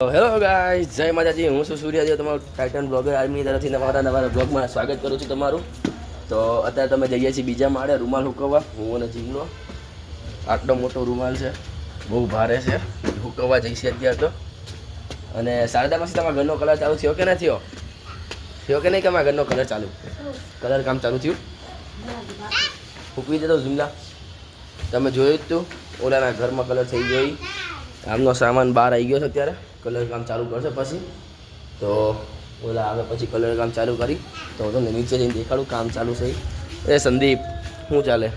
Hello guys, જય માતાજી. હું છું સૂર્યાજી, તમારું ટાઇટન બ્લોગર આર્મી તરફથી નવા બ્લોગમાં સ્વાગત કરું છું તમારું. તો અત્યારે તમે જઈએ છીએ બીજા માળે રૂમાલ હુકવવા, હું અને જીમલો. આટલો મોટો રૂમાલ છે, બહુ ભારે છે, હુકવવા જઈશે અત્યારે તો. અને શારદામાંથી તમારા ઘરનો કલર ચાલુ થયો કે ના થયો? થયો કે નહીં? કે મારા ઘરનો કલર ચાલુ, કલર કામ ચાલુ થયું? હુકવી દેતો જીમલા. તમે જોયું જ તું, ઓલાના ઘરમાં કલર થઈ ગયો. આમનો સામાન બહાર આવી ગયો છે અત્યારે. કલર કામ ચાલુ કરશે પછી તો ઓલા આવે પછી કલર કામ ચાલુ કરી તો હું તમને નીચે જઈને દેખાડું કામ ચાલુ છે. એ સંદીપ, શું ચાલે?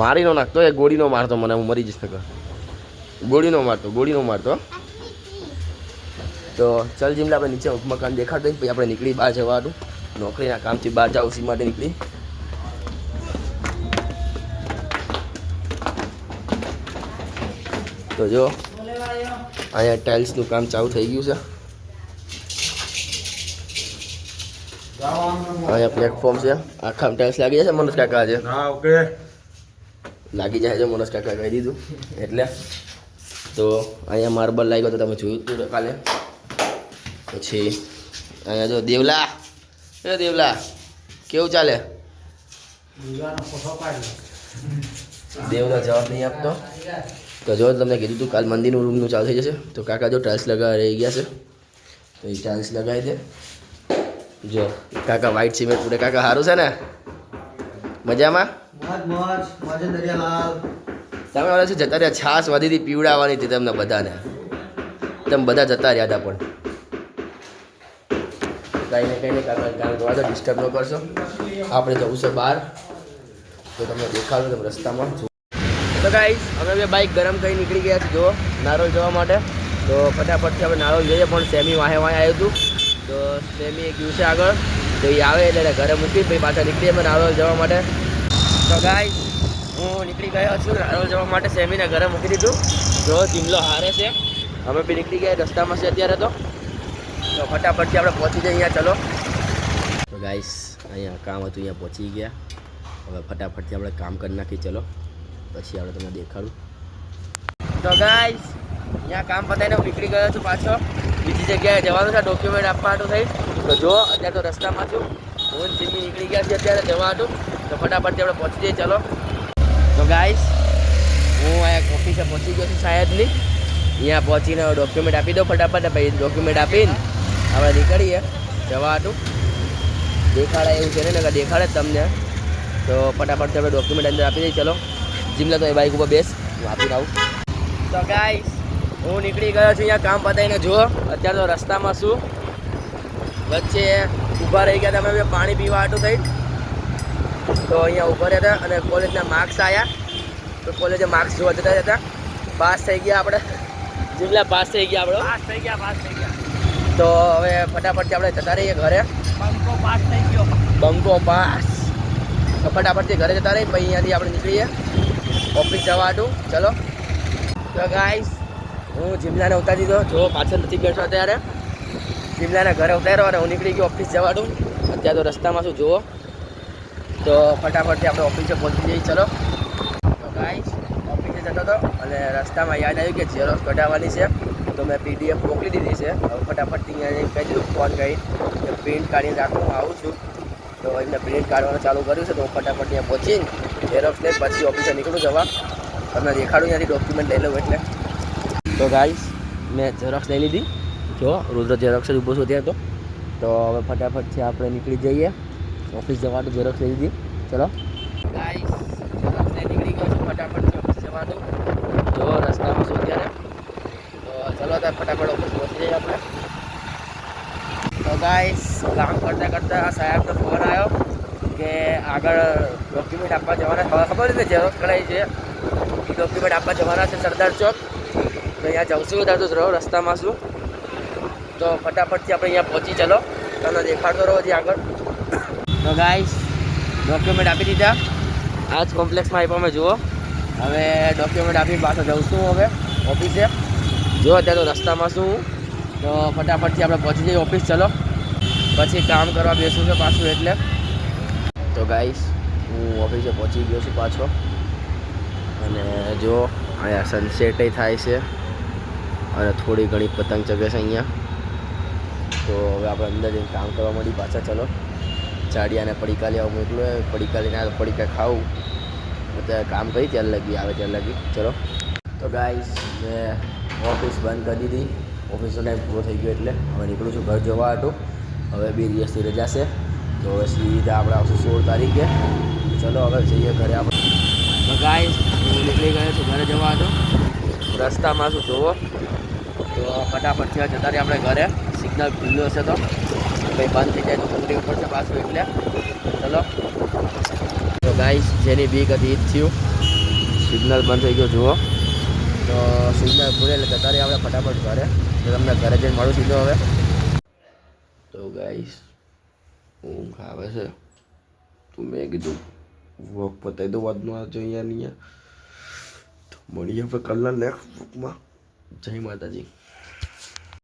મારી નો નાખતો, એ ગોળીનો મારતો મને, હું મરી જઈશ નકર. ગોળીનો મારતો. તો ચાલ જીમલા આપણે નીચે મકાન દેખાડતો પછી આપણે નીકળી બહાર જવાનું. નોકરીના કામથી બહાર જાઉં સી માટે નીકળી. તો જો અહીંયા ટાઇલ્સનું કામ ચાલુ થઈ ગયું છે. અહીંયા પ્લેટફોર્મ છે, આખા ટાઇલ્સ લાગી જશે. મનોજ કાકા છે, ઓકે લાગી જાય છે. મનોજ કાકા કહી દીધું એટલે. તો અહીંયા માર્બલ લાગ્યો તો તમે જોયું હતું કાલે. પછી અહીંયા જો દેવલા, દેવલા કેવું ચાલે? દેવલા જવાબ નહીં આપતો. તો જો તમને કીધું હતું કાલ મંદિરનું રૂમનું ચાલુ થઈ જશે. તો કાકા જો ટાઇલ્સ લગાવવા રહી ગયા છે, તો એ ટાઇલ્સ લગાવી દે. જો કાકા વ્હાઈટ સિમેન્ટ પૂરે. કાકા સારું છે ને? મજામાં? તમે ઓલા શું જતા રહ્યા? છાશ વધી હતી, પીવડાવવાની હતી તમને બધાને. તમે બધા જતા રહ્યા હતા પણ કંઈ ને કંઈ કાકા કામ કરવા દો, ડિસ્ટર્બ ન કરશો. આપણે જવું છે બહાર, તો તમને દેખાડું તમે રસ્તામાં. તો ગાઈસ, અમે બે બાઇક ગરમ કરી નીકળી ગયા છીએ જો નારોલ જવા માટે. તો ફટાફટથી આપણે નારોલ જઈએ, પણ સેમી વાહે આવ્યું હતું. તો સેમી ગયું છે આગળ, તો એ આવે એટલે ઘરે મૂકી પછી પાછા નીકળીએ અમે નારોલ જવા માટે. તો ગાઈસ, હું નીકળી ગયો છું નારોલ જવા માટે. સેમીને ઘરે મૂકી દીધું. જો જીમલો હારે છે, અમે બી નીકળી ગયા રસ્તામાં છે અત્યારે. તો ફટાફટથી આપણે પહોંચી જઈએ અહીંયા. ચલો તો ગાઈસ, અહીંયા કામ હતું, અહીંયા પહોંચી ગયા. હવે ફટાફટથી આપણે કામ કરી નાખીએ. ચલો પછી આપણે તમને દેખાડું. તો ગાઈસ, અહીંયા કામ પતાવીને નીકળી ગયો છું પાછો. બીજી જગ્યાએ જવાનું છે ડોક્યુમેન્ટ આપવા હાટું થઈ. તો જો અત્યારે તો રસ્તામાં છું, હું જીમી નીકળી ગયા છીએ અત્યારે જવા હાટું. તો ફટાફટથી આપણે પહોંચી જઈએ. ચલો તો ગાઈસ, હું અહીંયા ઓફિસે પહોંચી ગયો છું સાહેબની. અહીંયા પહોંચીને ડોક્યુમેન્ટ આપી દો ફટાફટ. પછી ડોક્યુમેન્ટ આપીને આપણે નીકળીએ જવા હાટું. દેખાડે એવું છે ને, દેખાડે તમને. તો ફટાફટથી આપણે ડોક્યુમેન્ટ અંદર આપી દઈએ. ચલો જીમલા, તો એ બાઇક ઉપર બેસ, હું આપી આવું. તો ગાઈસ, હું નીકળી ગયો છું અહીંયા કામ પતાવીને. જુઓ અત્યારે તો રસ્તામાં છું. વચ્ચે ઊભા રહી ગયા હતા અમે પાણી પીવા હાટું થઈ. તો અહીંયા ઊભા રહ્યા હતા અને કોલેજના માર્ક્સ આવ્યા. તો કોલેજે માર્ક્સ જોવા જતા હતા. પાસ થઈ ગયા આપણે. જીમલા પાસ થઈ ગયા આપણે. પાસ થઈ ગયા. તો હવે ફટાફટથી આપણે જતા રહીએ ઘરે. બંકો પાસ થઈ ગયો. બંકો પાસ. તો ફટાફટથી ઘરે જતા રહીએ, પછી અહીંયાથી આપણે નીકળીએ ઓફિસ જવા હતું. ચલો તો ગાઈસ, હું જીમલાને ઉતારી દીધો. જો પાછળ નથી બેઠો અત્યારે. જીમલાને ઘરે ઉતાર્યો અને હું નીકળી ગયો ઓફિસ જવાનું. અત્યારે તો રસ્તામાં શું જુઓ. તો ફટાફટથી આપણે ઓફિસે પહોંચી જઈએ. ચલો તો ગાઈસ, ઓફિસે જતો હતો અને રસ્તામાં યાદ આવ્યું કે ઝેરોક્સ કઢાવવાની છે. તો મેં PDF મોકલી દીધી છે. હવે ફટાફટથી અહીંયા કહી દીધું ફોન કરી કે પ્રિન્ટ કાઢીને રાખું, હું આવું છું. તો એમને પ્રિન્ટ કાઢવાનું ચાલુ કર્યું છે. તો હું ફટાફટ ત્યાં પહોંચીને ઝેરોક્સ લઈ પછી ઓફિસે નીકળું જવા. તમને દેખાડું ત્યાંથી ડોક્યુમેન્ટ લઈ લઉં એટલે. તો ગાઈસ, મેં ઝેરોક્સ લઈ લીધી. જો રુદ્ર ઝેરોક્સ જ ઊભો છું ત્યાં. તો હવે ફટાફટથી આપણે નીકળી જઈએ ઓફિસ જવાનું. ઝેરોક્સ લઈ લીધી. ચલો ગાઈસ, ઝેરોક્સ લઈ નીકળી ગયો છું ફટાફટથી ઓફિસ જવાનું. જો રસ્તામાં છું અત્યારે. તો ચલો ત્યારે ફટાફટ ઓફિસ પહોંચી જઈએ આપણે. તો ગાઈસ, કામ કરતાં કરતાં સાહેબનો ફોન આવ્યો કે આગળ ડોક્યુમેન્ટ આપવા જવાના. ખબર ને ઝેરોક્સ કઢાઈ છે, એ ડોક્યુમેન્ટ આપવા જવાના છે સરદાર ચોક. તો અહીંયા જઉં છું. ત્યારે તો રસ્તામાં છું. તો ફટાફટથી આપણે અહીંયા પહોંચી. ચલો તમને દેખાડતો રહો હજી આગળ. તો ગાઈસ, ડોક્યુમેન્ટ આપી દીધા. આ જ કોમ્પ્લેક્સમાં આપ્યા અમે. જુઓ હવે ડોક્યુમેન્ટ આપી પાછો જઉં છું હવે ઓફિસે. જો અત્યારે તો રસ્તામાં છું. તો ફટાફટથી આપણે પહોંચી જઈએ ઓફિસ. ચલો પછી કામ કરવા બેસું છે પાછું એટલે. તો ગાઈસ, હું ઓફિસે પહોંચી ગયો છું પાછો. અને જો અહીંયા સનસેટ થાય છે. અને થોડી ઘણી પતંગ ચગે છે અહીંયા. તો હવે આપણે અંદર જઈને કામ કરવા માંડી પાછા. ચલો ચાડિયાને પડીકા લેવા મોકલો, પડીકા લઈને આવે પડીકા ખાવું. અત્યારે કામ કરી ત્યારે લગી આવે ત્યારે લગી. ચલો તો ગાઈસ મેં ઓફિસ બંધ કરી દીધી. ઓફિસનો ટાઈમ પૂરો થઈ ગયો એટલે હવે નીકળું છું ઘર જવા હતું. હવે 2 દિવસની રજા છે તો હવે સીધા આપણે આવશું 16 તારીખે. ચલો હવે જઈએ ઘરે આપણે. તો ગાઈસ હું નીકળી ગયો છું ઘરે જવા હતો. રસ્તામાં શું જોવો તો ફટાફટ થયા જતા રહીએ આપણે ઘરે. સિગ્નલ ખુલ્લું હશે તો કંઈ બંધ થઈ જાય તો પકડી પડશે પાછું એટલે. ચલો તો ગાઈસ જેની બીક હતી એ જ થયું. સિગ્નલ બંધ થઈ ગયો જુઓ. તો સિગ્નલ ખુલે એટલે જતા રહીએ આપણે ફટાફટ ઘરે. તો તમને ઘરે જઈને મળું સીધો હવે. તો ગાઈસ ઊંઘ આવે છે તો મેં કીધું વોક પતાવી દો વાતનો આ જોઈએ અહીંયા. તો મળીએ હવે કલર નેક્સ્ટ વોકમાં. જય માતાજી.